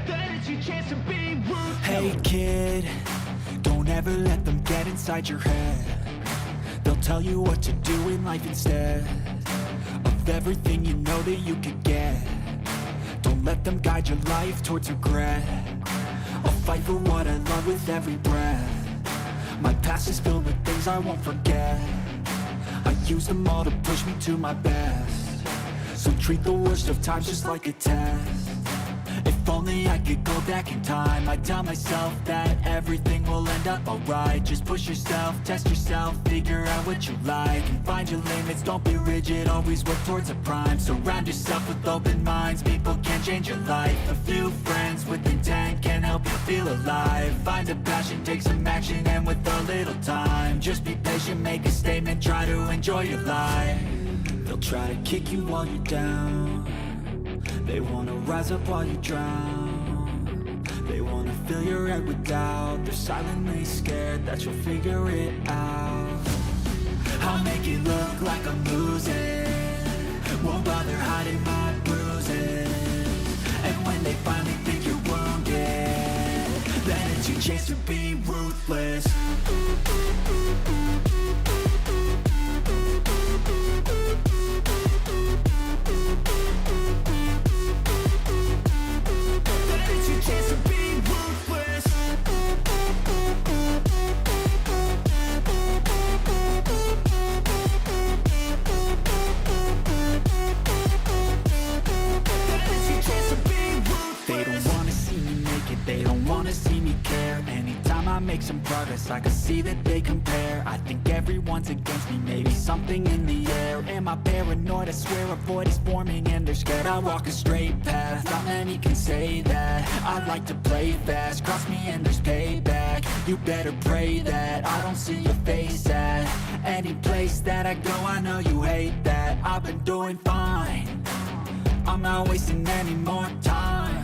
Then it's your chance to be ruthless. Hey kid, don't ever let them get inside your head. They'll tell you what to do in life instead of everything you know that you could get. Don't let them guide your life towards regret. I'll fight for what I love with every breath. My past is filled with things I won't forget. I use them all to push me to my best. So treat the worst of times just like a test. If only I could go back in time, I'd tell myself that everything will end up alright. Just push yourself, test yourself, figure out what you like, and find your limits, don't be rigid, always work towards a prime. Surround yourself with open minds, people can change your life. A few friends with intent can help you feel alive. Find a passion, take some action, and with a little time, just be patient, make a statement, try to enjoy your life. They'll try to kick you while you're down. They wanna rise up while you drown. They wanna fill your head with doubt. They're silently scared that you'll figure it out. I'll make it look like I'm losing, won't bother hiding my bruises. And when they finally think you're wounded, then it's your chance to be ruthless. They don't wanna see me care. Anytime I make some progress, I can see that they compare. I think everyone's against me, maybe something in the air. Am I paranoid? I swear a void is forming and they're scared. I walk a straight path, not many can say that. I like to play fast, cross me and there's payback. You better pray that I don't see your face at any place that I go. I know you hate that. I've been doing fine, I'm not wasting any more time.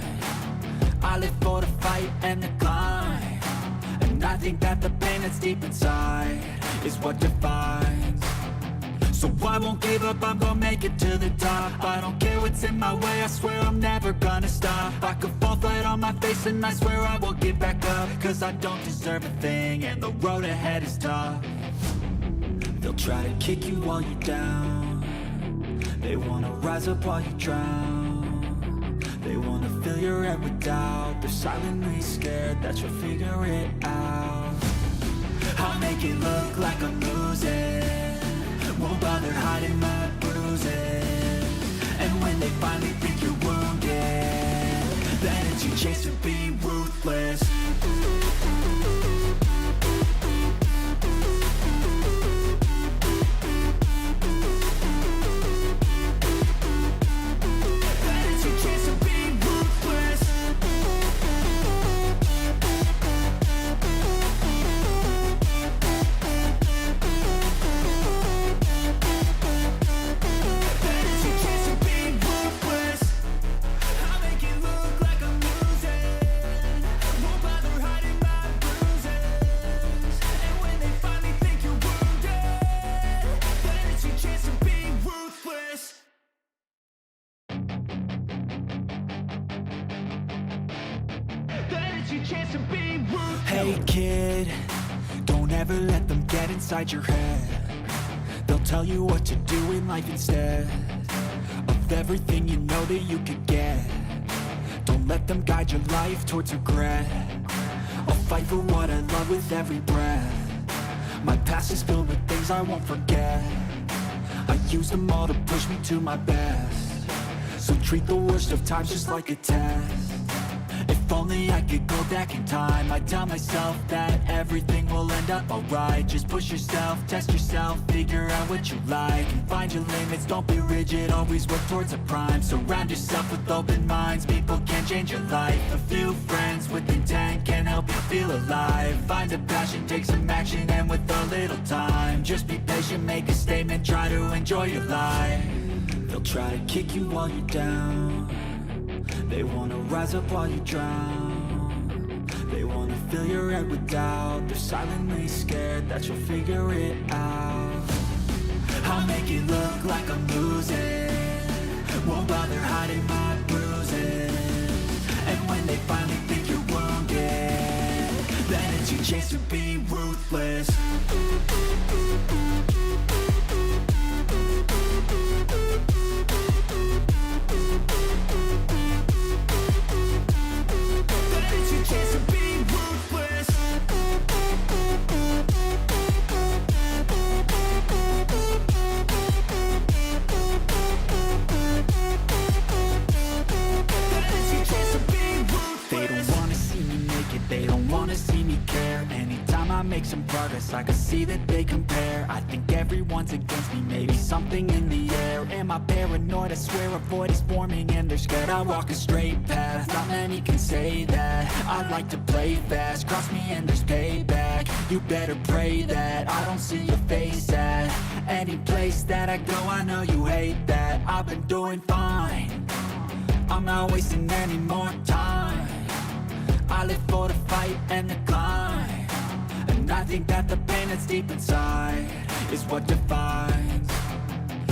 I live for the fight and the climb, and I think that the pain that's deep inside is what defines. So I won't give up, I'm gonna make it to the top. I don't care what's in my way, I swear I'm never gonna stop. I could fall flat on my face and I swear I won't get back up, cause I don't deserve a thing and the road ahead is tough. They'll try to kick you while you're down. They wanna rise up while you drown. They wanna fill your head with doubt. They're silently scared that you'll figure it out. I'll make it look like I'm losing, won't bother hiding my bruises. And when they finally think you're wounded, then it's your chance to be ruthless. Hey kid, don't ever let them get inside your head. They'll tell you what to do in life instead of everything you know that you could get. Don't let them guide your life towards regret. I'll fight for what I love with every breath. My past is filled with things I won't forget. I use them all to push me to my best. So treat the worst of times just like a test. If only I could go back in time, I'd tell myself that everything will end up alright. Just push yourself, test yourself, figure out what you like, and find your limits, don't be rigid, always work towards a prime. Surround yourself with open minds, people can change your life. A few friends with intent can help you feel alive. Find a passion, take some action, and with a little time, just be patient, make a statement, try to enjoy your life. They'll try to kick you while you're down. They wanna rise up while you drown. They wanna fill your head with doubt. They're silently scared that you'll figure it out. I'll make it look like I'm losing, won't bother hiding my bruises. chance to be ruthless. That is your chance to be ruthless. That is your chance to be ruthless. They don't wanna see me naked, they don't wanna see me care. Anytime I make some progress, I can see that they compare. I think everyone's against me, maybe something in the air. Am I paranoid? I swear a void is forming and they're scared. I walk a straight path, not many can say that. I like to play fast, cross me and there's payback. You better pray that I don't see your face at any place that I go. I know you hate that. I've been doing fine, I'm not wasting any more time. I live for the fight and the climb, and I think that the pain that's deep inside is what defines.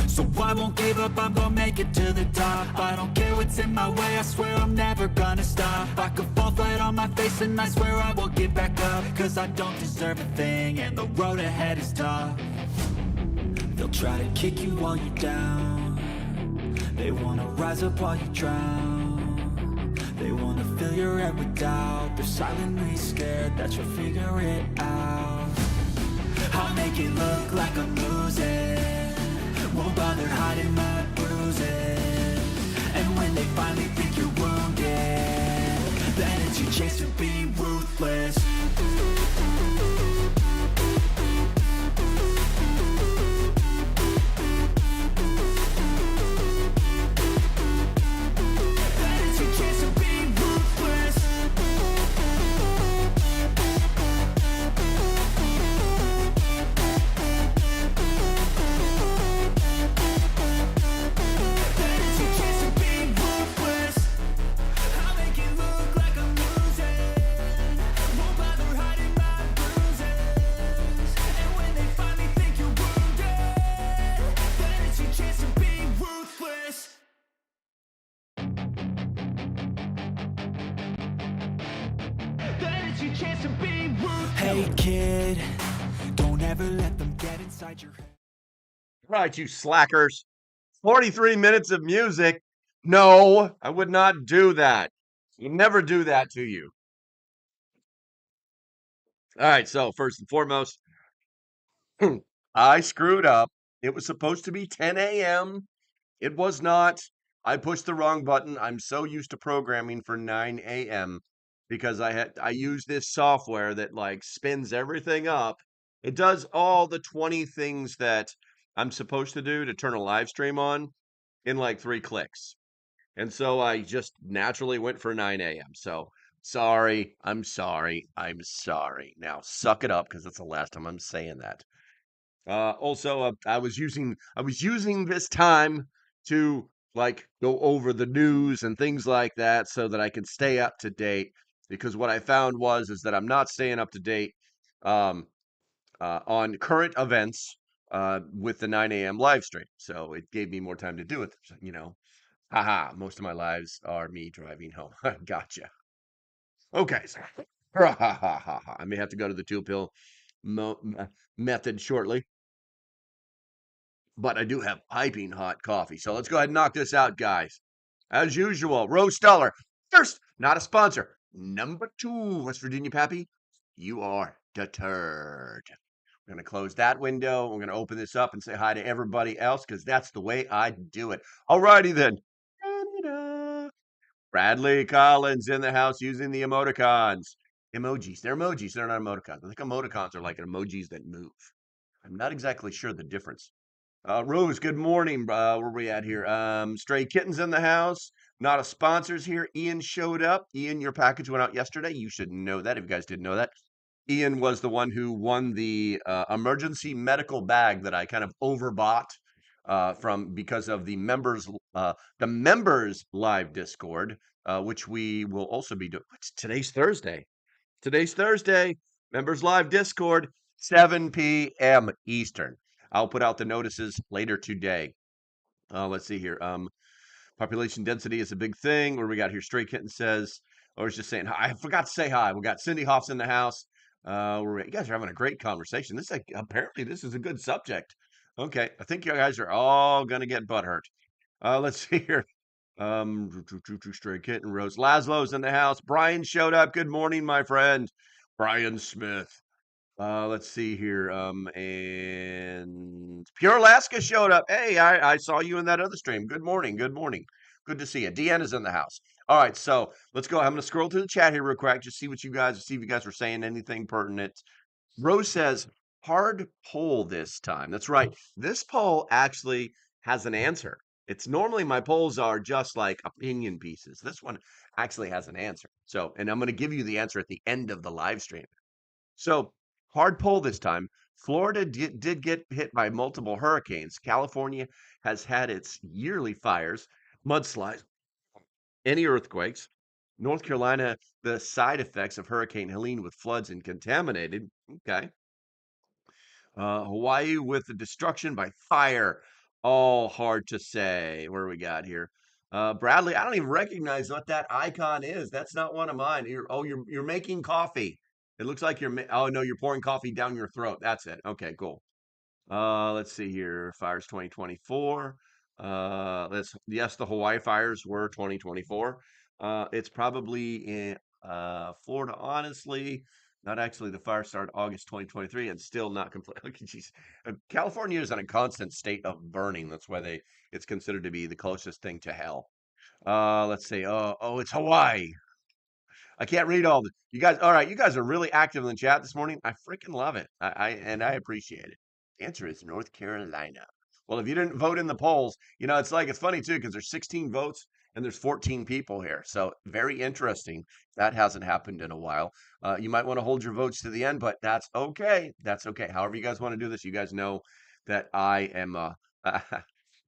So I won't give up, I'm gonna make it to the top. I don't care what's in my way, I swear I'm never gonna stop. I could fall flat on my face and I swear I will get back up, cause I don't deserve a thing and the road ahead is tough. They'll try to kick you while you're down, they wanna rise up while you drown. They wanna fill your head with doubt, they're silently scared that you'll figure it out. I'll make it look like I'm losing, won't bother hiding my bruises. And when they finally think you're wounded, then it's your chance to be ruthless. Then it's your chance to be ruthless. Then it's your chance to be ruthless. I'll make it look like I'm losing, won't bother hiding my bruises. And when they finally think you're wounded, then it's your chance to be ruthless. That is your chance to be ruthless. Hey kid, don't ever let them get inside your head. Right, you slackers. 43 minutes of music. No, I would not do that. You never do that to you. All right, so first and foremost, I screwed up. It was supposed to be 10 a.m. It was not. I pushed the wrong button. I'm so used to programming for 9 a.m. because I use this software that like spins everything up. It does all the 20 things that I'm supposed to do to turn a live stream on in like 3 clicks. And so I just naturally went for 9 a.m. So sorry, I'm sorry, I'm sorry. Now suck it up because that's the last time I'm saying that. Also, I was using this time to like go over the news and things like that so that I could stay up to date. Because what I found is that I'm not staying up to date um, on current events with the 9 a.m. live stream. So it gave me more time to do it. You know, haha. Most of my lives are me driving home. Gotcha. Okay. So, I may have to go to the 2-pill method shortly. But I do have piping hot coffee. So let's go ahead and knock this out, guys. As usual, Rose Stellar. First, not a sponsor. Number 2, West Virginia Pappy, you are deterred. We're going to close that window. We're going to open this up and say hi to everybody else because that's the way I do it. All righty then. Da-da-da. Bradley Collins in the house using the emoticons. Emojis. They're emojis. They're not emoticons. I think emoticons are like emojis that move. I'm not exactly sure the difference. Rose, good morning. Where are we at here? Stray Kittens in the house. Not a sponsors here. Ian showed up. Ian, your package went out yesterday. You should know that if you guys didn't know that. Ian was the one who won the emergency medical bag that I kind of overbought from because of the members live Discord, which we will also be doing. Today's Thursday. Today's Thursday. Members live Discord, 7 p.m. Eastern. I'll put out the notices later today. Let's see here. Population density is a big thing. What do we got here? Stray Kitten says, or is just saying hi. I forgot to say hi. We got Cindy Hoff's in the house. You guys are having a great conversation. Apparently this is a good subject. Okay, I think you guys are all gonna get butthurt. Let's see here. Stray Kitten Rose Laszlo's in the house. Brian showed up. Good morning, my friend. Brian Smith. Let's see here. And Pure Alaska showed up. Hey, I saw you in that other stream. Good morning. Good morning. Good to see you. Deanna's in the house. All right, so let's go. I'm going to scroll through the chat here real quick. Just see if you guys were saying anything pertinent. Rose says hard poll this time. That's right. This poll actually has an answer. It's normally my polls are just like opinion pieces. This one actually has an answer. So, and I'm going to give you the answer at the end of the live stream. So, hard poll this time. Florida did get hit by multiple hurricanes. California has had its yearly fires, mudslides, any earthquakes. North Carolina, the side effects of Hurricane Helene with floods and contaminated. Okay. Hawaii with the destruction by fire. All hard to say. Where we got here? Bradley, I don't even recognize what that icon is. That's not one of mine. You're making coffee. It looks like oh no, you're pouring coffee down your throat. That's it. Okay, cool. Let's see here. Fires 2024. Yes, the Hawaii fires were 2024. It's probably in Florida, honestly. Not actually. The fire started August 2023 and still not complete. Geez. California is in a constant state of burning. That's why it's considered to be the closest thing to hell. Let's see. Oh, it's Hawaii. I can't read all the you guys. All right, you guys are really active in the chat this morning. I freaking love it. I appreciate it. The answer is North Carolina. Well, if you didn't vote in the polls, it's funny too because there's 16 votes and there's 14 people here. So very interesting. That hasn't happened in a while. You might want to hold your votes to the end, but that's okay. That's okay. However you guys want to do this, you guys know that I am.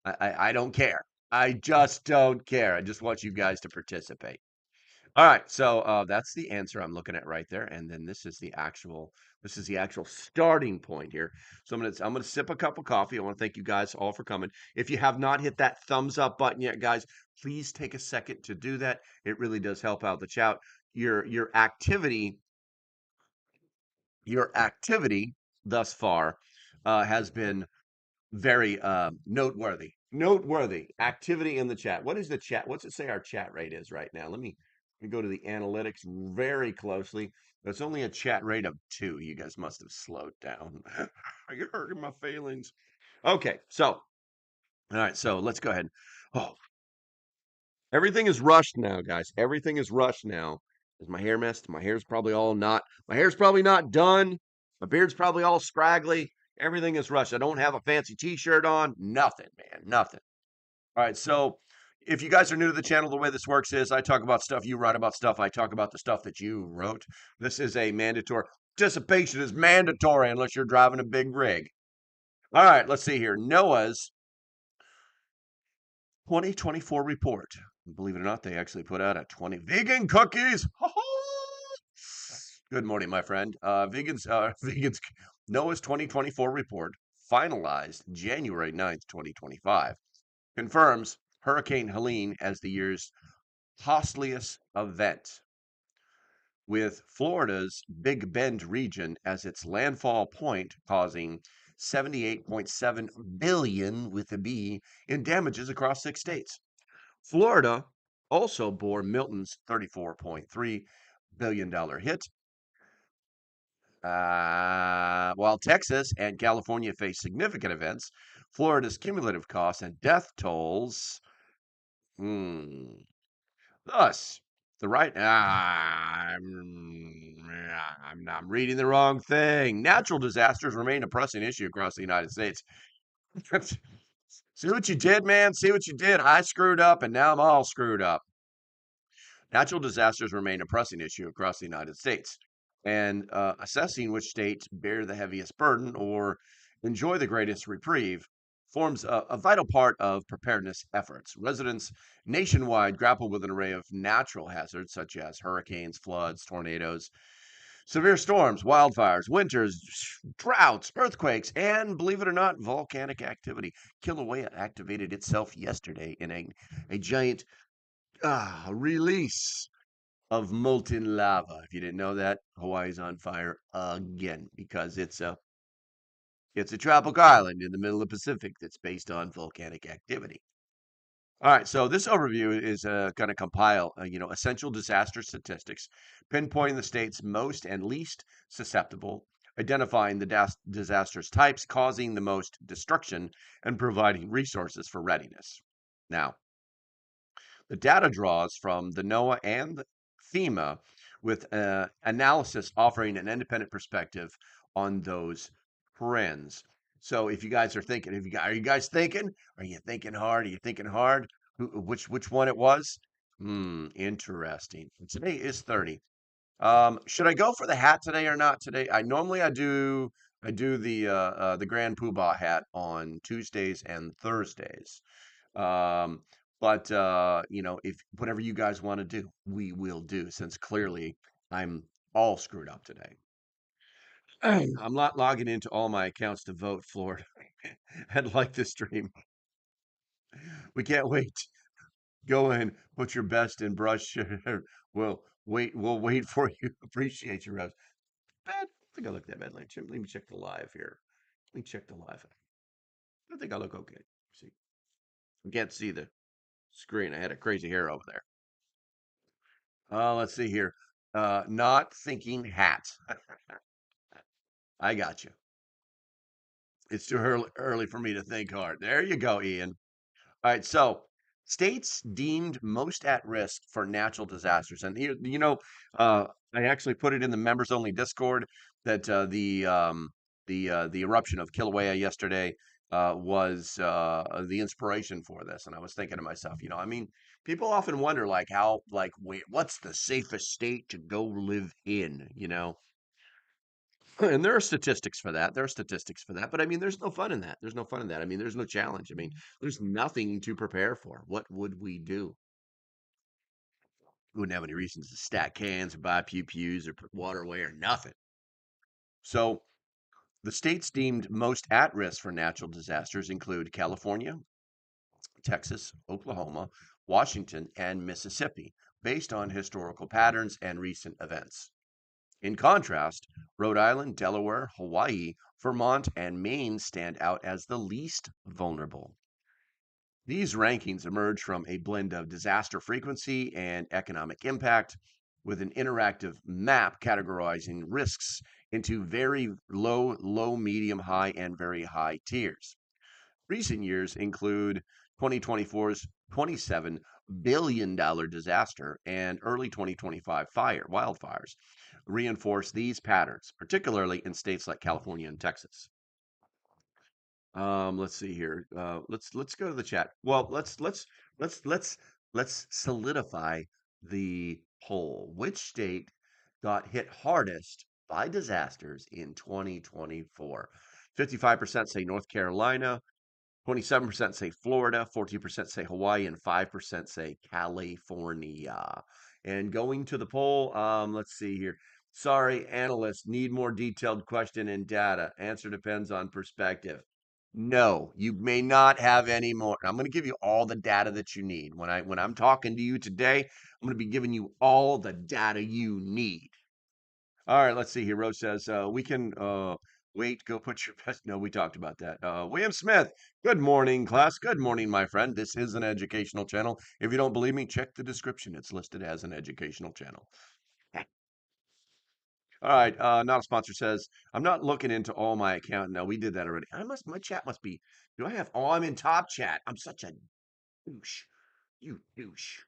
I don't care. I just don't care. I just want you guys to participate. All right, so that's the answer I'm looking at right there, and then this is the actual starting point here. So I'm gonna sip a cup of coffee. I want to thank you guys all for coming. If you have not hit that thumbs up button yet, guys, please take a second to do that. It really does help out the chat. Your activity thus far has been very noteworthy. Noteworthy activity in the chat. What is the chat? What's it say our chat rate is right now? Let me go to the analytics very closely. It's only a chat rate of 2. You guys must have slowed down. You're hurting my feelings. Okay, so all right, so let's go ahead. Oh, everything is rushed now, guys. Everything is rushed now. Is my hair messed? My hair's probably not done. My beard's probably all scraggly. Everything is rushed. I don't have a fancy t-shirt on. Nothing, man. Nothing. All right. So if you guys are new to the channel, the way this works is I talk about stuff, you write about stuff, I talk about the stuff that you wrote. This is a mandatory. Participation is mandatory unless you're driving a big rig. All right. Let's see here. NOAA's 2024 report. Believe it or not, they actually put out a 20 vegan cookies. Good morning, my friend. Vegans. NOAA's 2024 report, finalized January 9th, 2025, confirms Hurricane Helene as the year's costliest event, with Florida's Big Bend region as its landfall point, causing 78.7 billion with a B in damages across 6 states. Florida also bore Milton's $34.3 billion hit, while Texas and California face significant events. Florida's cumulative costs and death tolls. Thus, the right. I'm reading the wrong thing. Natural disasters remain a pressing issue across the United States. See what you did, man? See what you did? I screwed up, and now I'm all screwed up. Natural disasters remain a pressing issue across the United States, and assessing which states bear the heaviest burden or enjoy the greatest reprieve forms a vital part of preparedness efforts. Residents nationwide grapple with an array of natural hazards such as hurricanes, floods, tornadoes, severe storms, wildfires, winters, droughts, earthquakes, and believe it or not, volcanic activity. Kilauea activated itself yesterday in a giant release of molten lava. If you didn't know that, Hawaii's on fire again because it's a tropical island in the middle of the Pacific that's based on volcanic activity. All right, so this overview is going to compile, essential disaster statistics, pinpointing the states most and least susceptible, identifying the disasters types causing the most destruction, and providing resources for readiness. Now, the data draws from the NOAA and the FEMA with analysis offering an independent perspective on those trends. So if you guys are thinking, are you guys thinking? Are you thinking hard? Are you thinking hard? Which one it was? Interesting. Today is 30. Should I go for the hat today or not today? I do the Grand Poobah hat on Tuesdays and Thursdays. Um, but if whatever you guys want to do, we will do, since clearly I'm all screwed up today. I'm not logging into all my accounts to vote, Florida, and like the stream. We can't wait. Go in, put your best in brush. We'll wait for you. Appreciate your rest. Bad. I think I look that bad. Let me check the live here. Let me check the live. I think I look okay. See, I can't see the screen. I had a crazy hair over there. Let's see here. Not thinking hat. I got you. It's too early for me to think hard. There you go, Ian. All right, so states deemed most at risk for natural disasters, and here, I actually put it in the members only Discord that the eruption of Kilauea yesterday was the inspiration for this, and I was thinking to myself, I mean, people often wonder like how like wait, what's the safest state to go live in, And there are statistics for that. There are statistics for that. But I mean, there's no fun in that. There's no fun in that. I mean, there's no challenge. I mean, there's nothing to prepare for. What would we do? We wouldn't have any reasons to stack cans or buy pews or put water away or nothing. So the states deemed most at risk for natural disasters include California, Texas, Oklahoma, Washington, and Mississippi, based on historical patterns and recent events. In contrast, Rhode Island, Delaware, Hawaii, Vermont, and Maine stand out as the least vulnerable. These rankings emerge from a blend of disaster frequency and economic impact, with an interactive map categorizing risks into very low, medium, high, and very high tiers. Recent years include 2024's $27 billion disaster and early 2025 wildfires reinforce these patterns, particularly in states like California and Texas. Let's see here. Let's go to the chat. Well, let's solidify the poll. Which state got hit hardest by disasters in 2024? 55% say North Carolina, 27% say Florida, 14% say Hawaii, and 5% say California. And going to the poll, let's see here. Sorry, analysts need more detailed question and data. Answer depends on perspective. No, you may not have any more. I'm going to give you all the data that you need. When I'm talking to you today, I'm going to be giving you all the data you need. All right, let's see here. Rose says, we can wait, go put your best. No, we talked about that. William Smith, good morning, class. Good morning, my friend. This is an educational channel. If you don't believe me, check the description. It's listed as an educational channel. All right, not a sponsor says, I'm not looking into all my account. No, we did that already. My chat must be, I'm in top chat. I'm such a douche. You douche.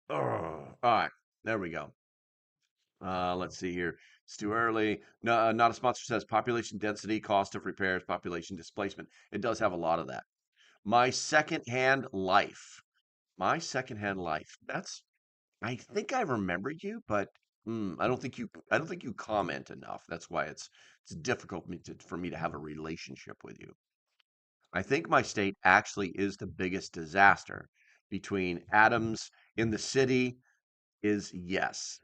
Oh, all right, there we go. Let's see here. It's too early. No, not a sponsor says population density, cost of repairs, population displacement. It does have a lot of that. My secondhand life. My secondhand life. I think I remember you, but I don't think you comment enough. That's why it's difficult for me to have a relationship with you. I think my state actually is the biggest disaster between Adams in the city is yes.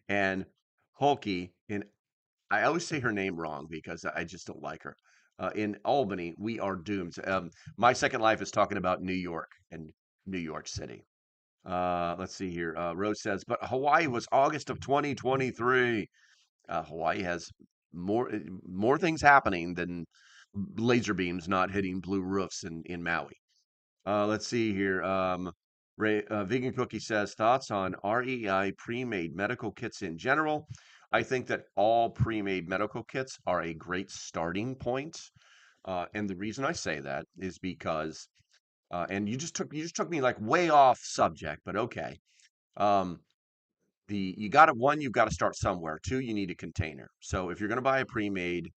And Holkey in I always say her name wrong because I just don't like her. In Albany, we are doomed. My second life is talking about New York and New York City. Let's see here. Rose says, but Hawaii was August of 2023. Hawaii has more things happening than laser beams not hitting blue roofs in Maui. Let's see here. Vegan Cookie says thoughts on REI pre-made medical kits in general. I think that all pre-made medical kits are a great starting point. And the reason I say that is because, and you just took me like way off subject, but okay. Um, you've got to start somewhere. Two, you need a container. So if you're going to buy a pre-made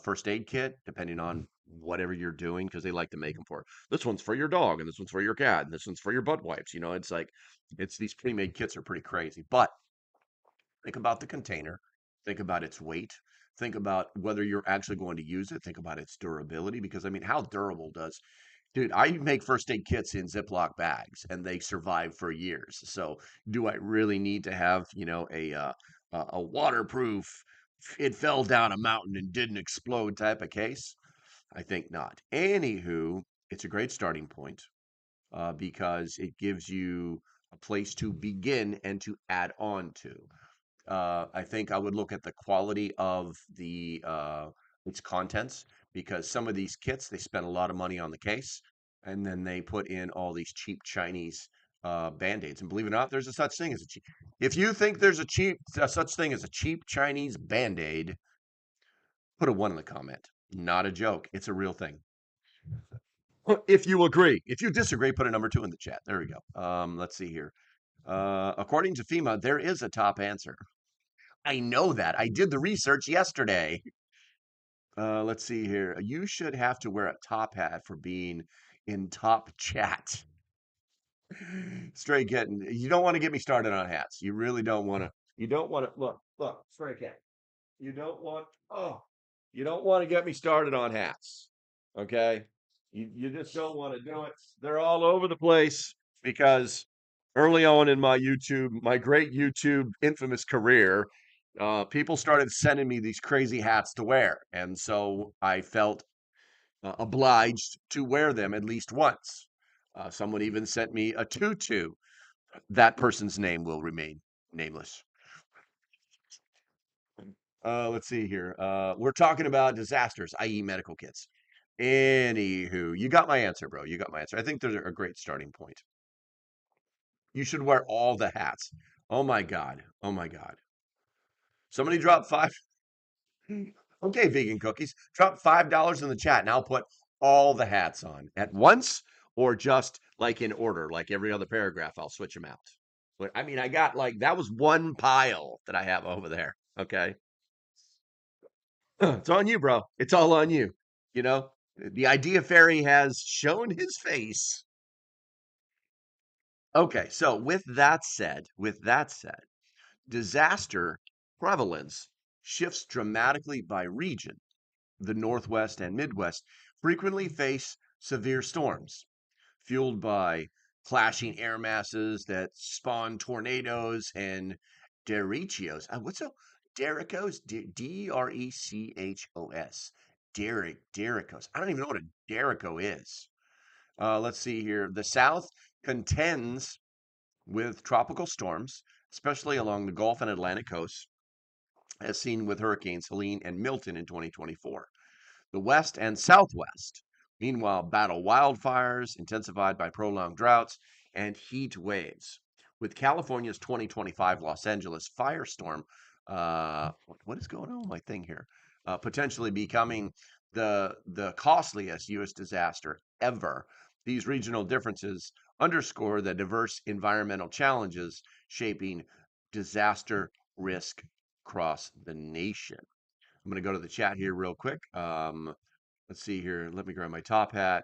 first aid kit, depending on whatever you're doing, because they like to make them for this one's for your dog and this one's for your cat and this one's for your butt wipes. It's like it's these pre-made kits are pretty crazy. But think about the container, think about its weight, think about whether you're actually going to use it, think about its durability. Because I mean, how durable does Dude, I make first aid kits in Ziploc bags and they survive for years. So, do I really need to have, a waterproof, it fell down a mountain and didn't explode type of case? I think not. Anywho, it's a great starting point because it gives you a place to begin and to add on to. I think I would look at the quality of its contents because some of these kits they spend a lot of money on the case, and then they put in all these cheap Chinese band-aids. And believe it or not, there's a such thing as a cheap. If you think there's a such thing as a cheap Chinese band-aid, put a one in the comment. Not a joke. It's a real thing. If you agree, if you disagree, put a number two in the chat. There we go. Let's see here. According to FEMA, there is a top answer. I know that. I did the research yesterday. Let's see here. You should have to wear a top hat for being in top chat. Stray Kitten, you don't want to get me started on hats. You really don't want to. You don't want to look, Stray Cat. You don't want you don't want to get me started on hats. Okay? You just don't want to do it. They're all over the place because early on in my great YouTube infamous career, people started sending me these crazy hats to wear. And so I felt obliged to wear them at least once. Someone even sent me a tutu. That person's name will remain nameless. Let's see here. We're talking about disasters, i.e., medical kits. Anywho, you got my answer, bro. You got my answer. I think they're a great starting point. You should wear all the hats. Oh my God. Oh my God. Somebody drop five. Okay, vegan cookies. Drop $5 in the chat and I'll put all the hats on at once or just like in order, like every other paragraph, I'll switch them out. But I mean, I got like that was one pile that I have over there. Okay. It's on you, bro. It's all on you. You know, the idea fairy has shown his face. Okay, so with that said, disaster prevalence shifts dramatically by region. The Northwest and Midwest frequently face severe storms fueled by clashing air masses that spawn tornadoes and derechos. What's a derechos? Drechos. Derechos. I don't even know what a derecho is. Let's see here. The South contends with tropical storms, especially along the Gulf and Atlantic coasts, as seen with hurricanes Helene and Milton in 2024. The West and Southwest, meanwhile, battle wildfires intensified by prolonged droughts and heat waves. With California's 2025 Los Angeles firestorm, what is going on with my thing here? Potentially becoming the costliest U.S. disaster ever. These regional differences underscore the diverse environmental challenges shaping disaster risk across the nation. I'm going to go to the chat here real quick. Let's see here. Let me grab my top hat.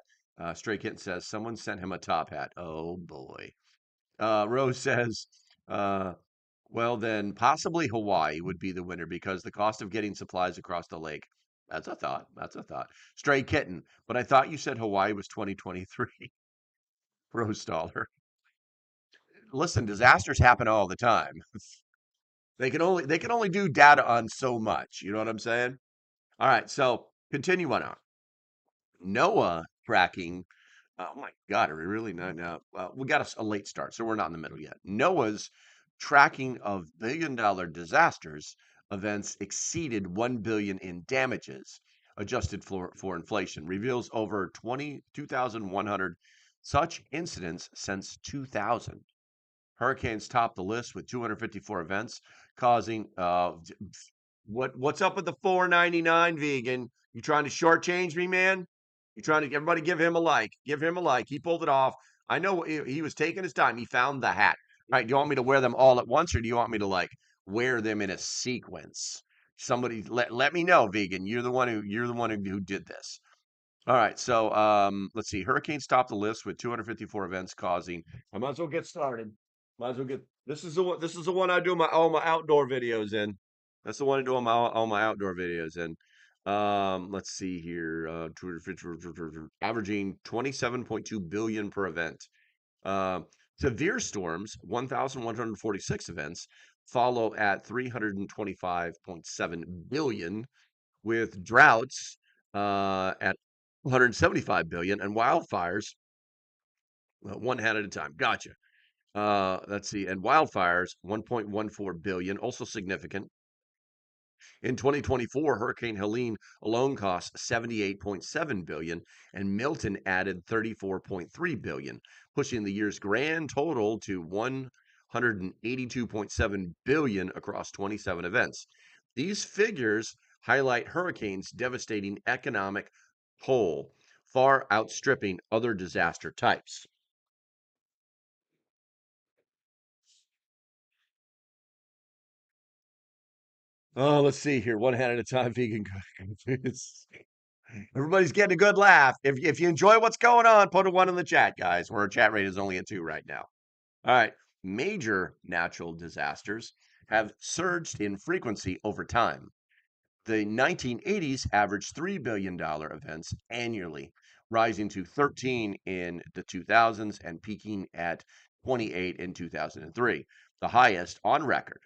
Stray Kitten says someone sent him a top hat. Oh boy. Rose says, well, then possibly Hawaii would be the winner because the cost of getting supplies across the lake. That's a thought. That's a thought. Stray Kitten, but I thought you said Hawaii was 2023. Rose Dollar. Listen, disasters happen all the time. They can only do data on so much. You know what I'm saying? All right, so continue on. NOAA tracking Oh my God, are we really not now? Well, we got a late start, so we're not in the middle yet. NOAA's tracking of billion-dollar disasters events exceeded 1 billion in damages, adjusted for inflation, reveals over 22,100 such incidents since 2000. Hurricanes top the list with 254 events, causing what's up with the 499 vegan? You trying to shortchange me, man? You trying to everybody give him a like? Give him a like. He pulled it off. I know he was taking his time. He found the hat. Right? Do you want me to wear them all at once, or do you want me to like wear them in a sequence? Somebody let me know, vegan. You're the one who did this. All right, so let's see. Hurricanes top the list with 254 events causing. I might as well get started. Might as well get. This is the one. This is the one I do all my outdoor videos in. That's the one I do all my outdoor videos in. Let's see here. 250 averaging 27.2 billion per event. Uh, Severe storms, 1,146 events, follow at 325.7 billion, with droughts at 175 billion and wildfires one hat at a time. Gotcha. Let's see. And wildfires 1.14 billion, also significant. In 2024, Hurricane Helene alone cost 78.7 billion and Milton added 34.3 billion, pushing the year's grand total to 182.7 billion across 27 events. These figures highlight hurricanes' devastating economic toll, far outstripping other disaster types. Oh, let's see here. One hand at a time, vegan cookies. Everybody's getting a good laugh. If you enjoy what's going on, put a one in the chat, guys. Our chat rate is only at 2 right now. All right. Major natural disasters have surged in frequency over time. The 1980s averaged $3 billion events annually, rising to 13 in the 2000s and peaking at 28 in 2003, the highest on record.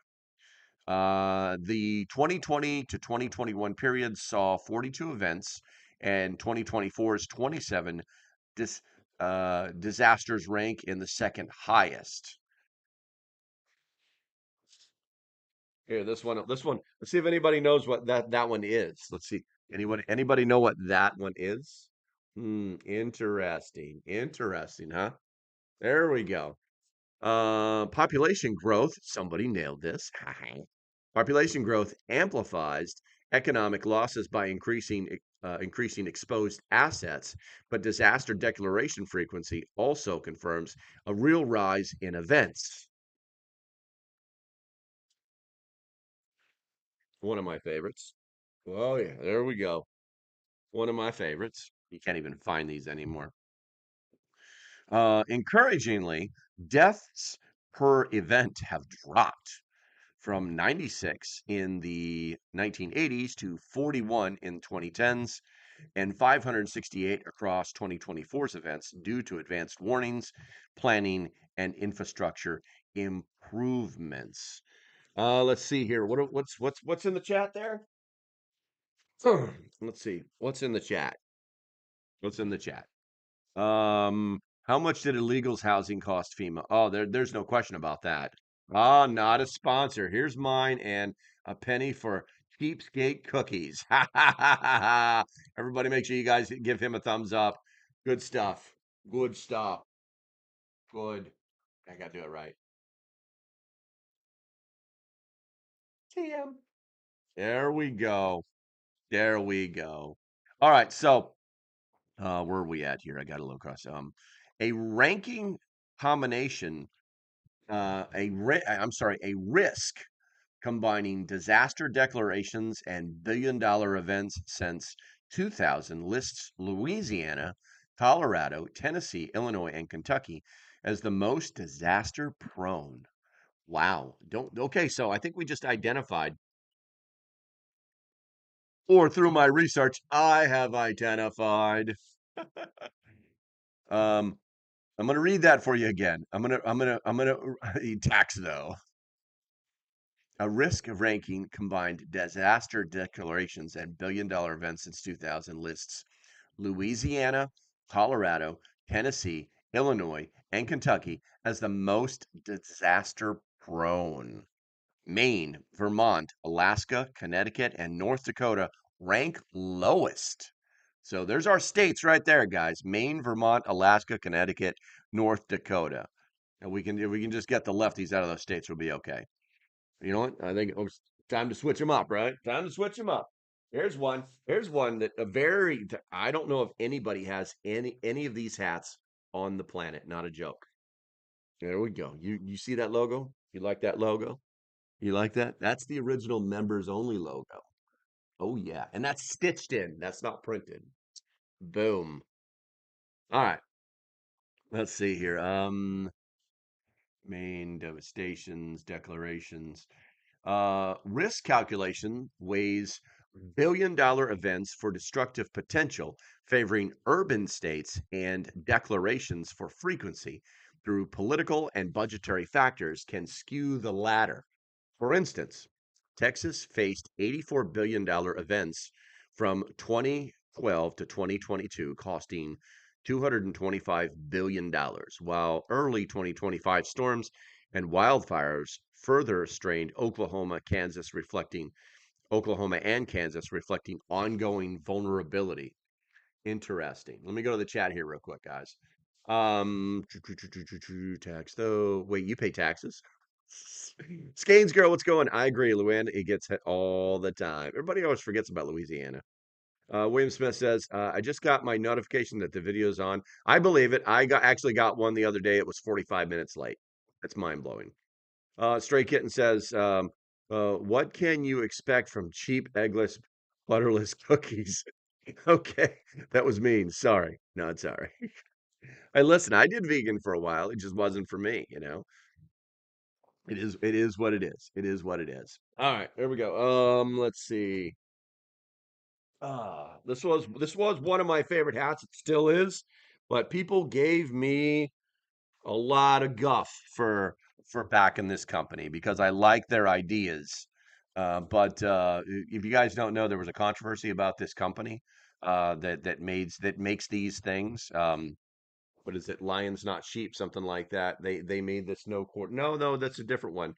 The 2020 to 2021 period saw 42 events, and 2024's 27 dis, disasters rank in the second highest. Here, this one. Let's see if anybody knows what that one is. Let's see. Anybody know what that one is? Interesting, huh? There we go. Population growth, somebody nailed this. Population growth amplifies economic losses by increasing exposed assets, but disaster declaration frequency also confirms a real rise in events. One of my favorites. Oh yeah, there we go. One of my favorites. You can't even find these anymore. Encouragingly, deaths per event have dropped from 96 in the 1980s to 41 in 2010s and 568 across 2024's events due to advanced warnings, planning, and infrastructure improvements. Let's see here. What's in the chat there? Let's see. What's in the chat? What's in the chat? How much did illegals housing cost FEMA? Oh, there's no question about that. Ah, not a sponsor. Here's mine and a penny for cheapskate cookies. Ha ha ha ha ha. Everybody make sure you guys give him a thumbs up. Good stuff. Good stuff. Good. I gotta do it right. TM. There we go. There we go. All right, so where are we at here? I got a little cross. A ranking combination a risk combining disaster declarations and billion-dollar events since 2000 lists Louisiana, Colorado, Tennessee, Illinois, and Kentucky as the most disaster prone. Wow. Don't Okay, so I think we just identified, or through my research, I have identified. um I'm gonna read that for you again. I'm gonna tax though. A risk of ranking combined disaster declarations and billion-dollar events since 2000 lists Louisiana, Colorado, Tennessee, Illinois, and Kentucky as the most disaster prone. Maine, Vermont, Alaska, Connecticut, and North Dakota rank lowest. So there's our states right there, guys. Maine, Vermont, Alaska, Connecticut, North Dakota. And if we can just get the lefties out of those states, we'll be okay. You know what? I think it's time to switch them up, right? Time to switch them up. Here's one. Here's one that I don't know if anybody has any of these hats on the planet. Not a joke. There we go. You see that logo? You like that logo? You like that? That's the original members only logo. Oh yeah, and that's stitched in. That's not printed. Boom. All right. Let's see here. Main devastations, declarations. Risk calculation weighs billion-dollar events for destructive potential, favoring urban states, and declarations for frequency through political and budgetary factors can skew the latter. For instance, Texas faced $84 billion events from 2012 to 2022, costing $225 billion, while early 2025 storms and wildfires further strained Oklahoma and Kansas, reflecting ongoing vulnerability. Interesting. Let me go to the chat here real quick, guys. Tax though. Wait, you pay taxes? Scanes girl, what's going? I agree, Luann. It gets hit all the time. Everybody always forgets about Louisiana. William Smith says, I just got my notification that the video's on. I believe it. Actually got one the other day. It was 45 minutes late. That's mind blowing. Stray Kitten says, what can you expect from cheap eggless, butterless cookies? Okay, that was mean. Sorry. No, it's all right. Hey, listen, I did vegan for a while. It just wasn't for me, you know. It is what it is. It is what it is. All right, here we go. Let's see. This was one of my favorite hats. It still is, but people gave me a lot of guff for backing this company because I like their ideas. But if you guys don't know, there was a controversy about this company that makes these things. What is it? Lions, not sheep, something like that. They made this no court. No, that's a different one.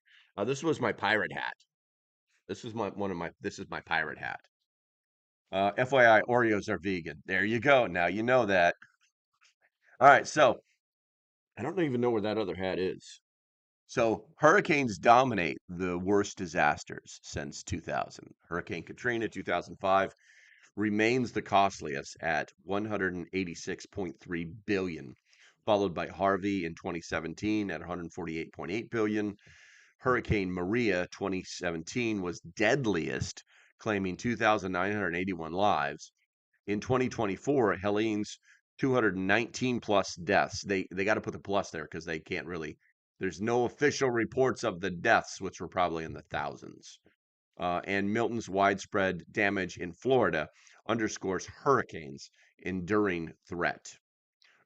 This was my pirate hat. This is my pirate hat. FYI, Oreos are vegan. There you go. Now you know that. All right, so I don't even know where that other hat is. So hurricanes dominate the worst disasters since 2000. Hurricane Katrina 2005 remains the costliest at 186.3 billion, followed by Harvey in 2017 at 148.8 billion. Hurricane Maria 2017 was deadliest, claiming 2,981 lives. In 2024, Helene's 219 plus deaths. They got to put the plus there because they can't really. There's no official reports of the deaths, which were probably in the thousands. And Milton's widespread damage in Florida underscores hurricanes' enduring threat.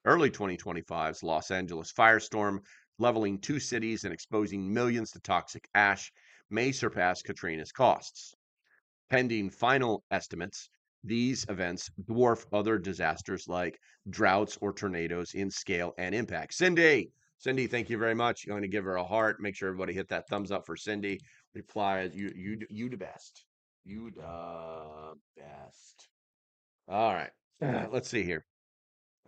Early 2025's Los Angeles firestorm, leveling two cities and exposing millions to toxic ash, may surpass Katrina's costs. Pending final estimates, these events dwarf other disasters like droughts or tornadoes in scale and impact. Cindy, thank you very much. You're going to give her a heart. Make sure everybody hit that thumbs up for Cindy. Reply, you the best. You the best. All right. Let's see here.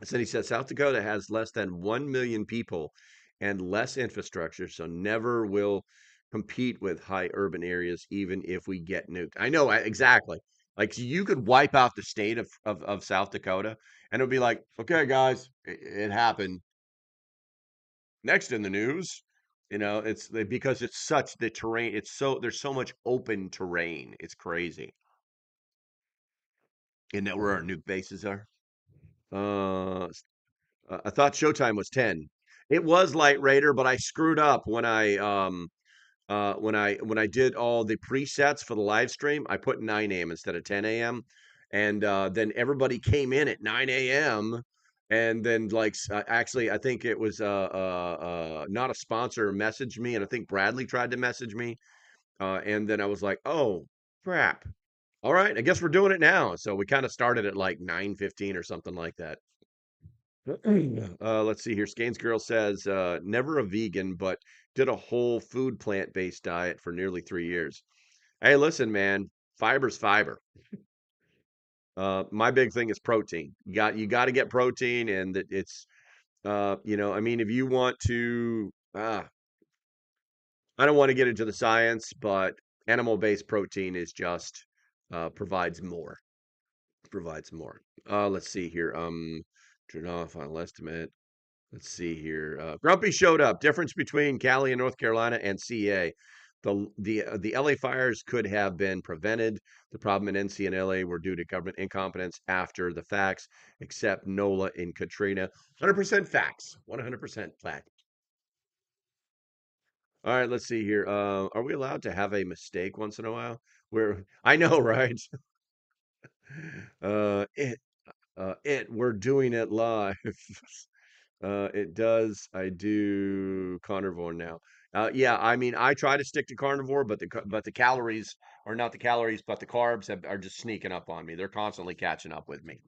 He says South Dakota has less than 1 million people and less infrastructure, so never will compete with high urban areas, even if we get nuked. I know exactly. Like you could wipe out the state of South Dakota, and it'll be like, okay, guys, it happened. Next in the news, it's because it's such the terrain. There's so much open terrain. It's crazy. Isn't that where our nuke bases are? I thought Showtime was 10. It was Light Raider, but I screwed up when I did all the presets for the live stream. I put 9 a.m. instead of 10 a.m. And then everybody came in at 9 a.m. And then actually I think it was not a sponsor messaged me, and I think Bradley tried to message me. And then I was like, oh crap. All right, I guess we're doing it now. So we kind of started at like 9:15 or something like that. Let's see here. Skane's girl says, never a vegan, but did a whole food plant-based diet for nearly 3 years. Hey, listen, man, fiber's fiber. My big thing is protein. You got to get protein, and it's I mean, if you want to, I don't want to get into the science, but animal-based protein is just provides more. Provides more. Let's see here. Turn off final estimate. Let's see here. Grumpy showed up. Difference between Cali and North Carolina and CA. The LA fires could have been prevented. The problem in NC and LA were due to government incompetence after the facts, except NOLA in Katrina. 100% facts. 100% fact. All right, let's see here. Are we allowed to have a mistake once in a while? Where I know, right? Uh, it, we're doing it live. It does. I do carnivore now. Yeah, I mean, I try to stick to carnivore, but the calories, or not the calories, but the carbs are just sneaking up on me. They're constantly catching up with me.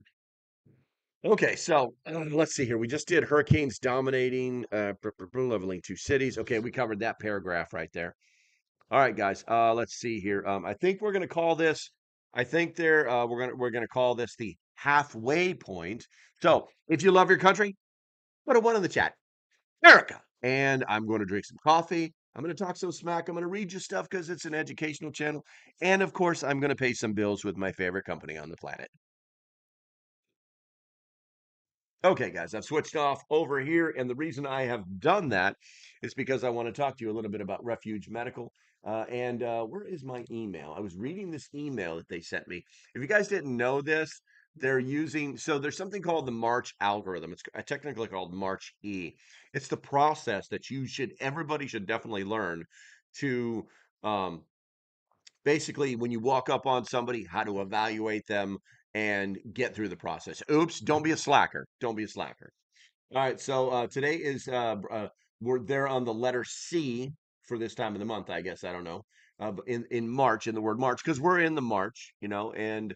Okay, so let's see here. We just did hurricanes dominating, leveling two cities. Okay, we covered that paragraph right there. All right, guys. Let's see here. I think we're gonna call this. I think there. We're gonna call this the halfway point. So, if you love your country, put a one in the chat. America. And I'm going to drink some coffee. I'm going to talk some smack. I'm going to read you stuff because it's an educational channel. And of course, I'm going to pay some bills with my favorite company on the planet. Okay, guys, I've switched off over here. And the reason I have done that is because I want to talk to you a little bit about Refuge Medical. Where is my email? I was reading this email that they sent me. If you guys didn't know this, they're using, so there's something called the March algorithm. It's technically called March E. It's the process that everybody should definitely learn to um, basically, when you walk up on somebody, how to evaluate them and get through the process. Oops, don't be a slacker. Don't be a slacker. All right, so today is we're there on the letter C for this time of the month, I guess. I don't know. But in March, in the word March, because we're in the March, and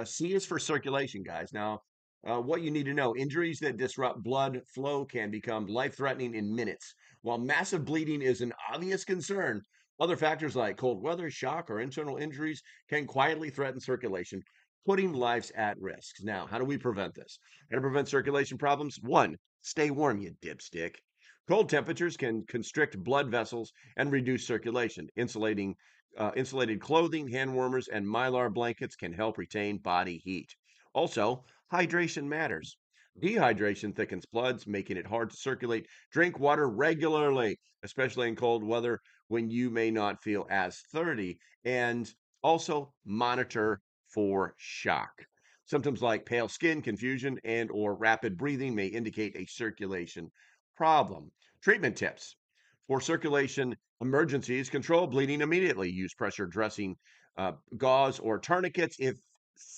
C is for circulation, guys. Now, what you need to know: injuries that disrupt blood flow can become life-threatening in minutes. While massive bleeding is an obvious concern, other factors like cold weather, shock, or internal injuries can quietly threaten circulation, putting lives at risk. Now, how do we prevent this? How to prevent circulation problems? One, stay warm, you dipstick. Cold temperatures can constrict blood vessels and reduce circulation. Insulated clothing, hand warmers, and mylar blankets can help retain body heat. Also, hydration matters. Dehydration thickens bloods, making it hard to circulate. Drink water regularly, especially in cold weather when you may not feel as thirsty. And also monitor for shock. Symptoms like pale skin, confusion, and or rapid breathing may indicate a circulation problem. Treatment tips. For circulation emergencies, control bleeding immediately. Use pressure dressing, gauze, or tourniquets if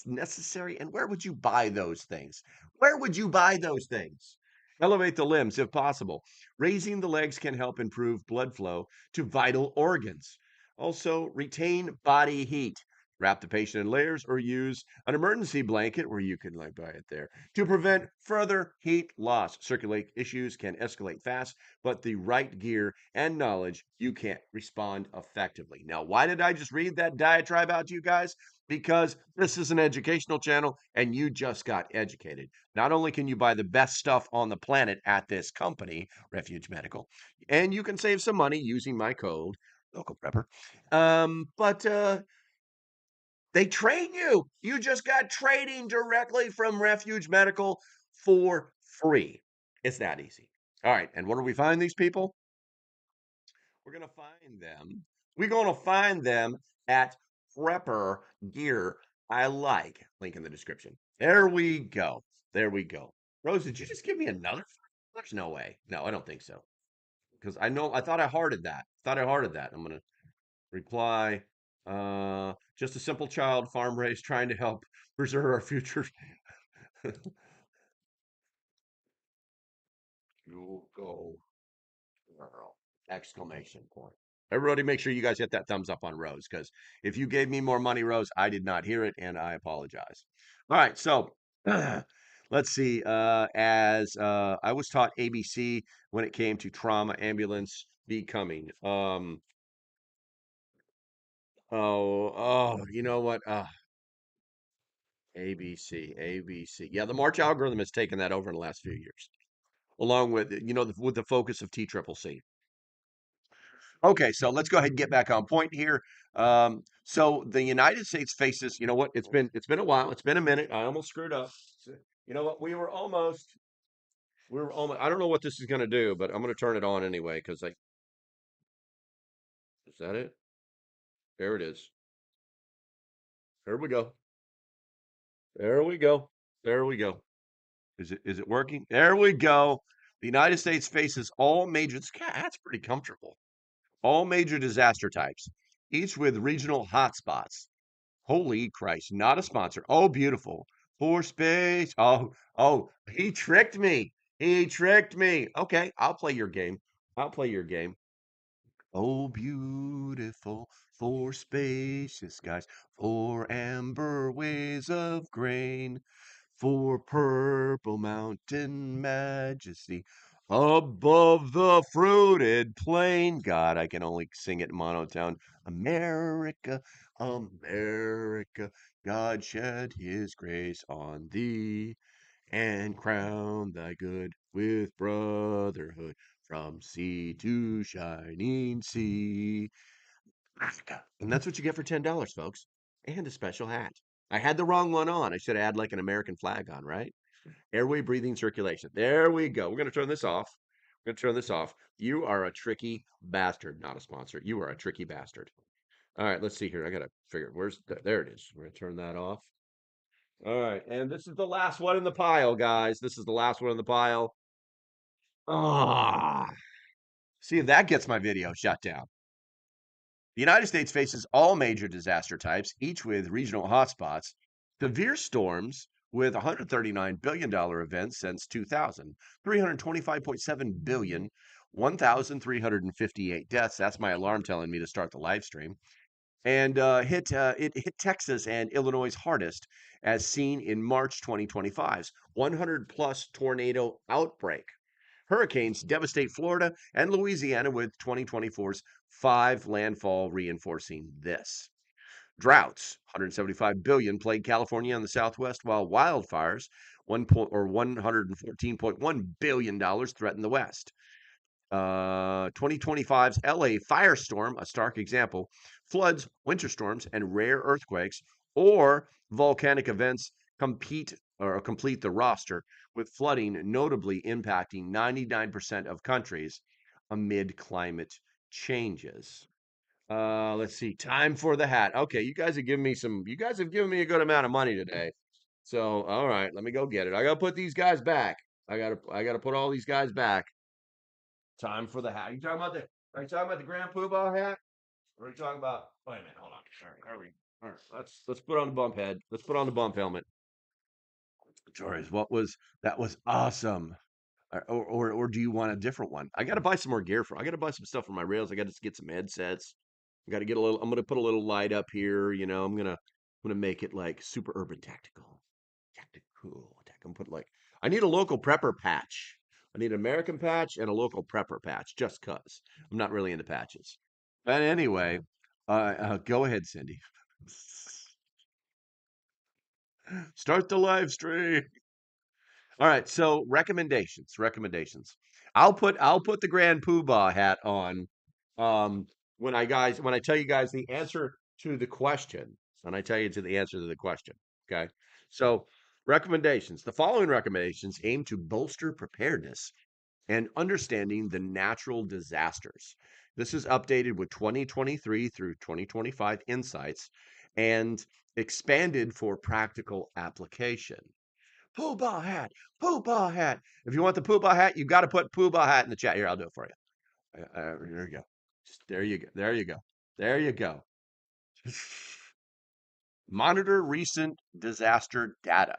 necessary. And where would you buy those things? Where would you buy those things? Elevate the limbs if possible. Raising the legs can help improve blood flow to vital organs. Also, retain body heat. Wrap the patient in layers or use an emergency blanket where you can buy it there to prevent further heat loss. Circulate issues can escalate fast, but the right gear and knowledge, you can't respond effectively. Now, why did I just read that diatribe out to you guys? Because this is an educational channel and you just got educated. Not only can you buy the best stuff on the planet at this company, Refuge Medical, and you can save some money using my code, local prepper. But they train you. You just got training directly from Refuge Medical for free. It's that easy. All right. And where do we find these people? We're going to find them. We're going to find them at Prepper Gear I Like. Link in the description. There we go. There we go. Rose, did you just give me another? There's no way. No, I don't think so. Because I thought I hearted that. I'm going to reply. Just a simple child, farm raised, trying to help preserve our future. You go, girl! Exclamation point. Everybody, make sure you guys hit that thumbs up on Rose, because if you gave me more money, Rose, I did not hear it, and I apologize. All right, so Let's see. As I was taught ABC when it came to trauma ambulance becoming. You know what? ABC, ABC. Yeah, the March algorithm has taken that over in the last few years, along with with the focus of T triple C. Okay, so let's go ahead and get back on point here. So the United States faces, you know what? It's been a while. It's been a minute. I almost screwed up. You know what? We were almost. I don't know what this is going to do, but I'm going to turn it on anyway because is that it? There it is. There we go. There we go. There we go. Is it working? There we go. The United States faces all major. That's pretty comfortable. All major disaster types, each with regional hotspots. Holy Christ, not a sponsor. Oh, beautiful. For space. Oh, he tricked me. He tricked me. Okay, I'll play your game. I'll play your game. Oh, beautiful for spacious skies, for amber waves of grain, for purple mountain majesty above the fruited plain. God, I can only sing it in monotone. America, America, God shed his grace on thee and crown thy good with brotherhood from sea to shining sea. And that's what you get for $10, folks. And a special hat. I had the wrong one on. I should have had like an American flag on, right? Airway breathing circulation. There we go. We're going to turn this off. We're going to turn this off. You are a tricky bastard, not a sponsor. You are a tricky bastard. All right, let's see here. I got to figure there it is. We're going to turn that off. All right, and this is the last one in the pile, guys. This is the last one in the pile. Ah, see if that gets my video shut down. The United States faces all major disaster types, each with regional hotspots, severe storms with $139 billion events since 2000, 325.7 billion, 1,358 deaths. That's my alarm telling me to start the live stream. And it hit Texas and Illinois hardest, as seen in March 2025's 100 plus tornado outbreak. Hurricanes devastate Florida and Louisiana with 2024's 5 landfall, reinforcing this. Droughts, 175 billion, plagued California and the Southwest, while wildfires, 114.1 billion dollars, threaten the West. 2025's LA firestorm, a stark example, floods, winter storms, and rare earthquakes or volcanic events complete the roster, with flooding notably impacting 99% of countries amid climate changes. Let's see. Time for the hat. Okay, you guys have given me a good amount of money today. So, all right, let me go get it. I gotta put these guys back. I gotta put all these guys back. Time for the hat. Are you talking about the Grand Poobah hat? Or are you talking about wait a minute, hold on. All right, let's put on the bump head. Let's put on the bump helmet. Torres, that was awesome. Or do you want a different one? I gotta buy some more gear I gotta buy some stuff for my rails. I gotta get some headsets. I gotta get a little I'm gonna put a little light up here, I'm gonna make it like super urban tactical. Tactical. I'm gonna put like I need a local prepper patch. I need an American patch and a local prepper patch, just cuz. I'm not really into patches. But anyway, go ahead, Cindy. Start the live stream. All right, so recommendations. I'll put the Grand Poobah hat on when I tell you guys the answer to the question. When I tell you to the answer to the question. Okay. So recommendations. The following recommendations aim to bolster preparedness and understanding the natural disasters. This is updated with 2023 through 2025 insights and expanded for practical application. Poobah hat, Poobah hat. If you want the Poobah hat, you got to put Poobah hat in the chat. Here, I'll do it for you. There you go. There you go. There you go. There you go. Monitor recent disaster data.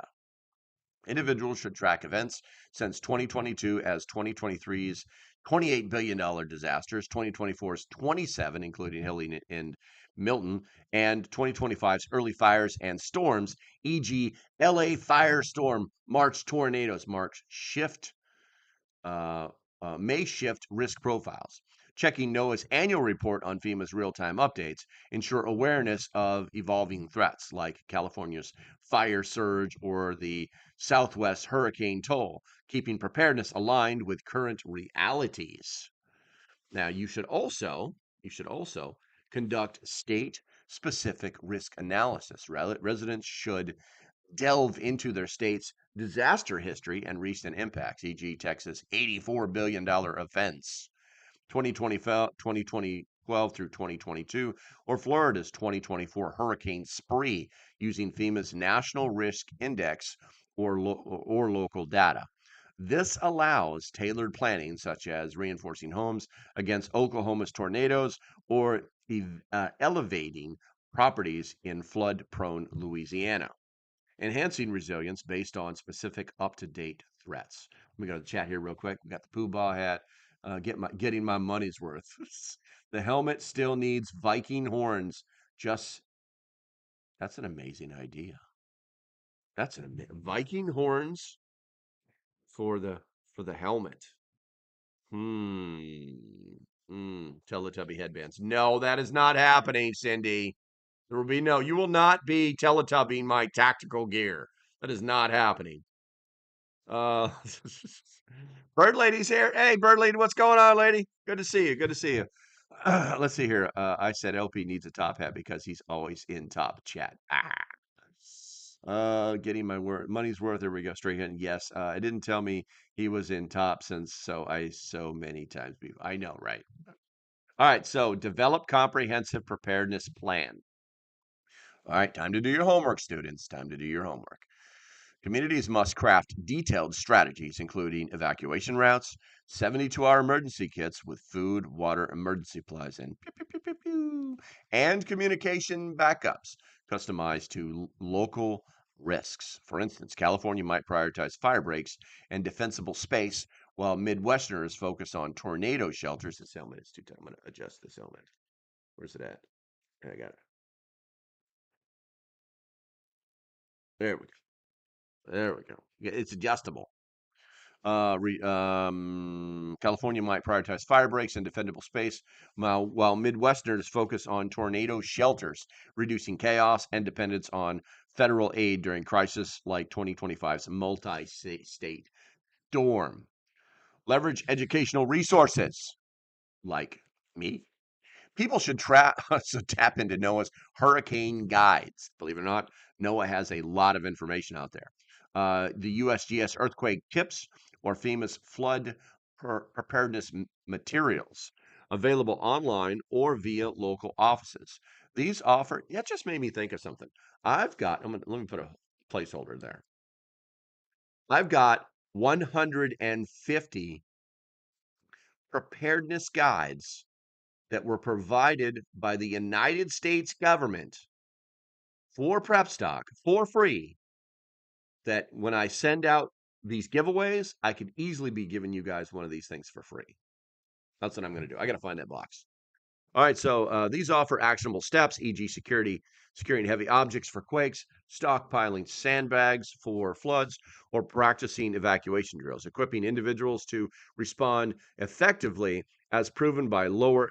Individuals should track events since 2022 as 2023's $28 billion disasters. 2024's 27, including Helene and Milton, and 2025's early fires and storms, e.g., LA firestorm, March tornadoes, uh, may shift risk profiles. Checking NOAA's annual report on FEMA's real-time updates ensure awareness of evolving threats like California's fire surge or the Southwest hurricane toll, keeping preparedness aligned with current realities. Now, you should also conduct state-specific risk analysis. Residents should delve into their state's disaster history and recent impacts, e.g., Texas' $84 billion offense, 2012 through 2022, or Florida's 2024 hurricane spree using FEMA's National Risk Index or local data. This allows tailored planning, such as reinforcing homes against Oklahoma's tornadoes or elevating properties in flood-prone Louisiana. Enhancing resilience based on specific up-to-date threats. Let me go to the chat here real quick. We got the Poobah hat. Getting my money's worth. The helmet still needs Viking horns. That's an amazing idea. That's Viking horns for the helmet. Teletubby headbands. No, that is not happening, Cindy. There will be no. You will not be Teletubbing my tactical gear. That is not happening. Bird Lady's here. Hey, Bird Lady, what's going on, lady? Good to see you. Good to see you. Let's see here. I said LP needs a top hat because he's always in top chat. Getting my money's worth. There we go. Straight in. Yes. It didn't tell me he was in top since so many times before. I know, right? All right. So develop comprehensive preparedness plan. All right. Time to do your homework, students. Time to do your homework. Communities must craft detailed strategies, including evacuation routes, 72-hour emergency kits with food, water, emergency supplies, and communication backups customized to local risks. For instance, California might prioritize fire breaks and defensible space, while Midwesterners focus on tornado shelters. This helmet is too tight. I'm going to adjust this helmet. Where's it at? I got it. There we go. There we go. It's adjustable. California might prioritize fire breaks and defendable space, while Midwesterners focus on tornado shelters, reducing chaos and dependence on federal aid during crisis like 2025's multi-state storm. Leverage educational resources like me. People should tap into NOAA's hurricane guides. Believe it or not, NOAA has a lot of information out there. The USGS earthquake tips or FEMA's flood preparedness materials available online or via local offices. These offer, that just made me think of something. Let me put a placeholder there. I've got 150 preparedness guides that were provided by the United States government for prep stock for free, that when I send out these giveaways, I could easily be giving you guys one of these things for free. That's what I'm going to do. I got to find that box. All right, so these offer actionable steps, e.g. securing heavy objects for quakes, stockpiling sandbags for floods, or practicing evacuation drills, equipping individuals to respond effectively as proven by lower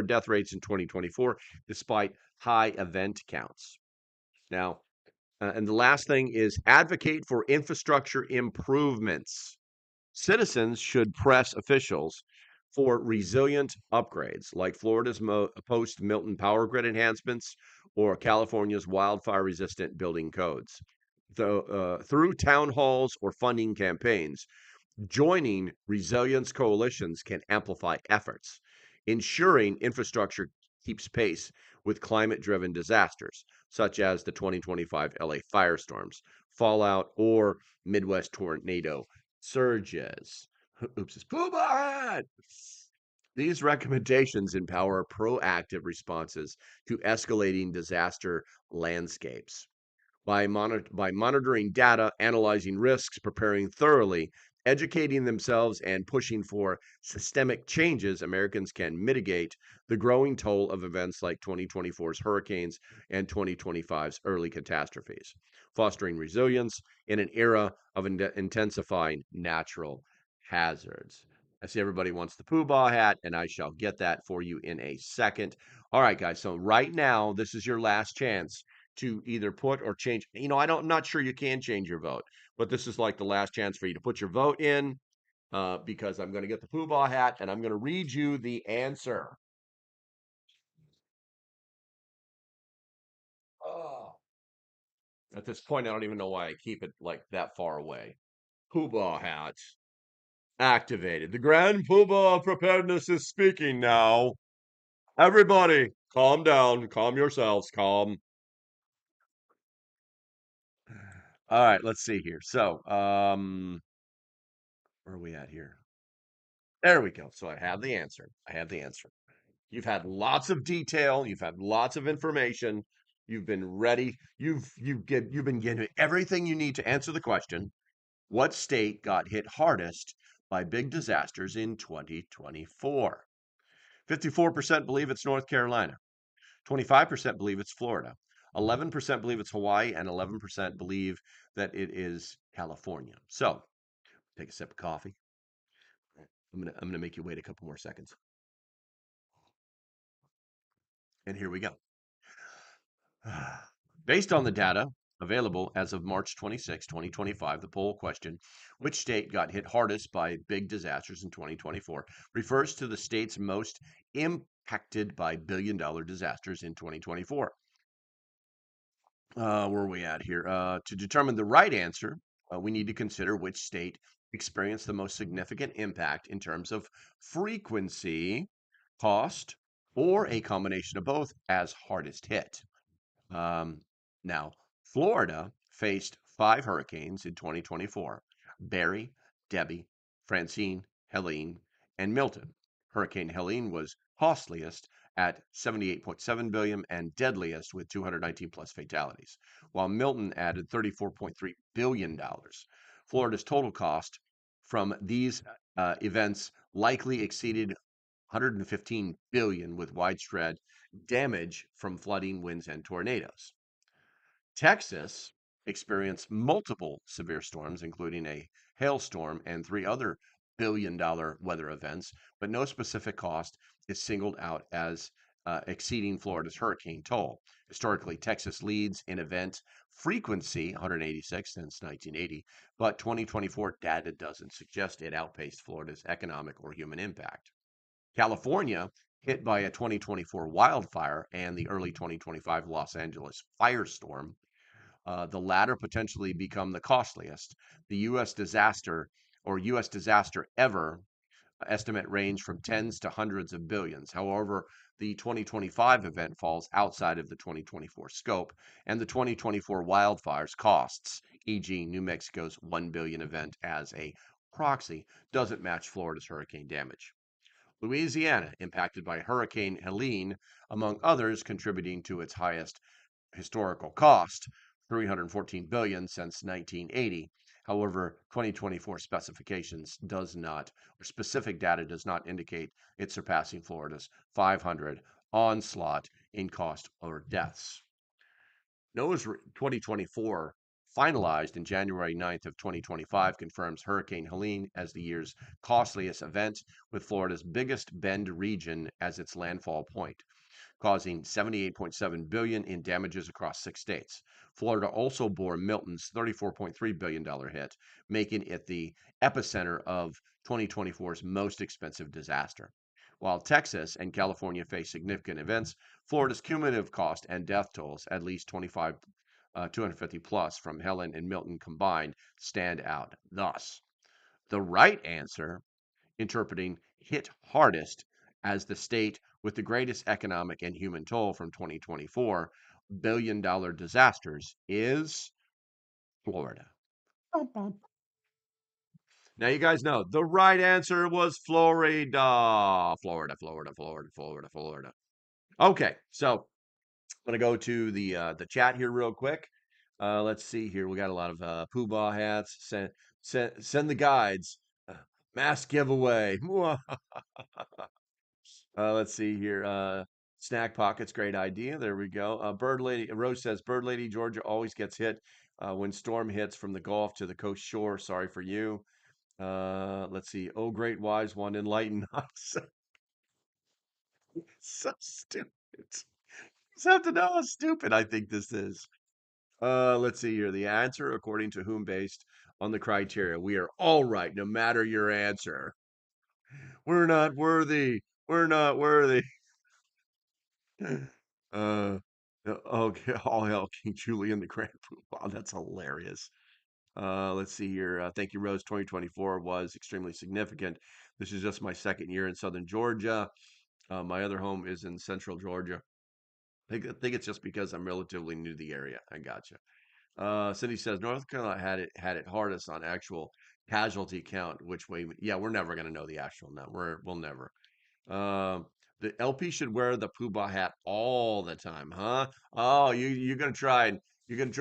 death rates in 2024, despite high event counts. Now, and the last thing is advocate for infrastructure improvements. Citizens should press officials for resilient upgrades like Florida's post-Milton power grid enhancements or California's wildfire-resistant building codes. Through town halls or funding campaigns, joining resilience coalitions can amplify efforts, ensuring infrastructure keeps pace with climate-driven disasters, such as the 2025 LA firestorms, fallout, or Midwest tornado surges. Oops, it's Poobah! These recommendations empower proactive responses to escalating disaster landscapes. By monitoring data, analyzing risks, preparing thoroughly, educating themselves and pushing for systemic changes, Americans can mitigate the growing toll of events like 2024's hurricanes and 2025's early catastrophes, fostering resilience in an era of intensifying natural hazards. I see everybody wants the Poobah hat, and I shall get that for you in a second. All right, guys. So right now, this is your last chance to either put or change. I'm not sure you can change your vote, but this is like the last chance for you to put your vote in because I'm going to get the Poobah hat and I'm going to read you the answer. Oh. At this point, I don't even know why I keep it like that far away. Poobah hat activated. The Grand Poobah of Preparedness is speaking now. Everybody, calm down. Calm yourselves. Calm. All right, let's see here. So, where are we at here? There we go. So I have the answer. I have the answer. You've had lots of detail. You've had lots of information. You've been ready. You've been getting everything you need to answer the question. What state got hit hardest by big disasters in 2024? 54% believe it's North Carolina. 25% believe it's Florida. 11% believe it's Hawaii, and 11% believe that it is California. So, take a sip of coffee. I'm gonna make you wait a couple more seconds. And here we go. Based on the data available as of March 26, 2025, the poll question, which state got hit hardest by big disasters in 2024, refers to the states most impacted by billion-dollar disasters in 2024. Where are we at here? To determine the right answer, we need to consider which state experienced the most significant impact in terms of frequency, cost, or a combination of both as hardest hit. Um, Now, Florida faced 5 hurricanes in 2024: Barry, Debbie, Francine, Helene, and Milton. Hurricane Helene was costliest at 78.7 billion and deadliest with 219 plus fatalities, while Milton added $34.3 billion. Florida's total cost from these events likely exceeded 115 billion with widespread damage from flooding, winds, and tornadoes. Texas experienced multiple severe storms, including a hailstorm and 3 other billion-dollar weather events, but no specific cost is singled out as exceeding Florida's hurricane toll. Historically, Texas leads in event frequency, 186 since 1980, but 2024 data doesn't suggest it outpaced Florida's economic or human impact. California, hit by a 2024 wildfire and the early 2025 Los Angeles firestorm, the latter potentially become the costliest. The U.S. disaster ever estimate range from tens to hundreds of billions. However, the 2025 event falls outside of the 2024 scope, and the 2024 wildfires costs, e.g., New Mexico's 1 billion event as a proxy, doesn't match Florida's hurricane damage. Louisiana, impacted by Hurricane Helene, among others, contributing to its highest historical cost, 314 billion since 1980. However, 2024 specifications does not, or specific data does not indicate it surpassing Florida's 500 onslaught in cost or deaths. NOAA's 2024 finalized in January 9th of 2025 confirms Hurricane Helene as the year's costliest event, with Florida's biggest bend region as its landfall point, causing 78.7 billion in damages across 6 states. Florida also bore Milton's $34.3 billion hit, making it the epicenter of 2024's most expensive disaster. While Texas and California face significant events, Florida's cumulative cost and death tolls, at least 250 plus from Helen and Milton combined, stand out. Thus, the right answer, interpreting hit hardest as the state with the greatest economic and human toll from 2024 billion-dollar disasters, is Florida. Now, you guys know the right answer was Florida. Florida. Okay, so I'm gonna go to the chat here real quick. Let's see here. We got a lot of Poobah hats Send the guides. Mass giveaway. Let's see here. Snack pockets, great idea. There we go. Bird Lady Rose says, Bird Lady Georgia always gets hit when storm hits from the Gulf to the coast shore. Sorry for you. Let's see. Oh, great wise one, enlighten us. So stupid. Just have to know how stupid I think this is. Let's see here. The answer, according to whom, based on the criteria. We are all right, no matter your answer. We're not worthy. We're not worthy. Uh, okay, all hell, King Julian the Grand Poobah. That's hilarious. Let's see here. Thank you, Rose. 2024 was extremely significant. This is just my second year in Southern Georgia. My other home is in Central Georgia. I think it's just because I'm relatively new to the area. I gotcha. Cindy says North Carolina had it hardest on actual casualty count. Which way? Yeah, we're never gonna know the actual number. We'll never. Um, the LP should wear the Poobah hat all the time, huh? Oh, you're gonna try and get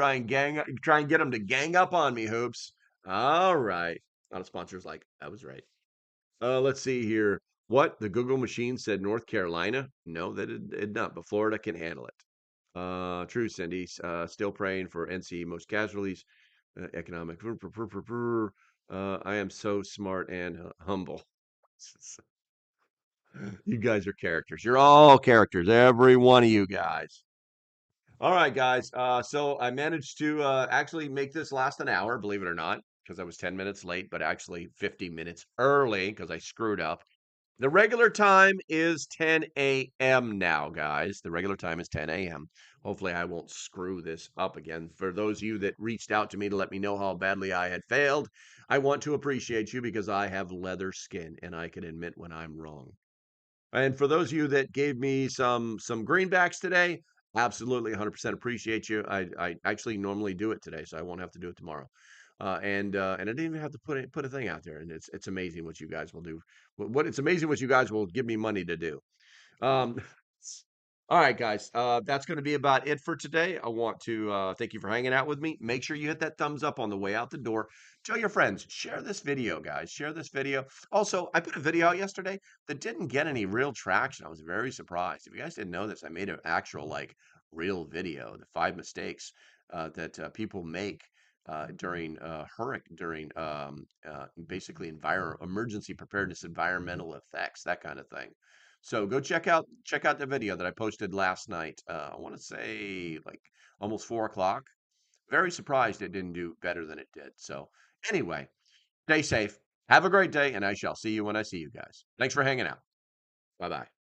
them to gang up on me, hoops. All right. A lot of sponsors like I was right. Let's see here. What the Google machine said North Carolina? No, that it did not, but Florida can handle it. True, Cindy. Still praying for NC most casualties. Economic. I am so smart and humble. You guys are characters. You're all characters, every one of you guys. All right, guys. So I managed to actually make this last an hour, believe it or not, because I was 10 minutes late, but actually 50 minutes early because I screwed up. The regular time is 10 a.m. now, guys. The regular time is 10 a.m. Hopefully, I won't screw this up again. For those of you that reached out to me to let me know how badly I had failed, I want to appreciate you because I have leather skin and I can admit when I'm wrong. And for those of you that gave me some greenbacks today, absolutely 100% appreciate you. I actually normally do it today, so I won't have to do it tomorrow. And I didn't even have to put a thing out there. And it's amazing what you guys will do. What it's amazing what you guys will give me money to do. Um, all right, guys. That's going to be about it for today. I want to thank you for hanging out with me. Make sure you hit that thumbs up on the way out the door. Tell your friends. Share this video, guys. Share this video. Also, I put a video out yesterday that didn't get any real traction. I was very surprised. If you guys didn't know this, I made an actual real video, the 5 mistakes that people make during hurricane, during basically emergency preparedness, environmental effects, that kind of thing. So go check out the video that I posted last night. I want to say almost 4 o'clock. Very surprised it didn't do better than it did. So anyway, stay safe. Have a great day, and I shall see you when I see you guys. Thanks for hanging out. Bye bye.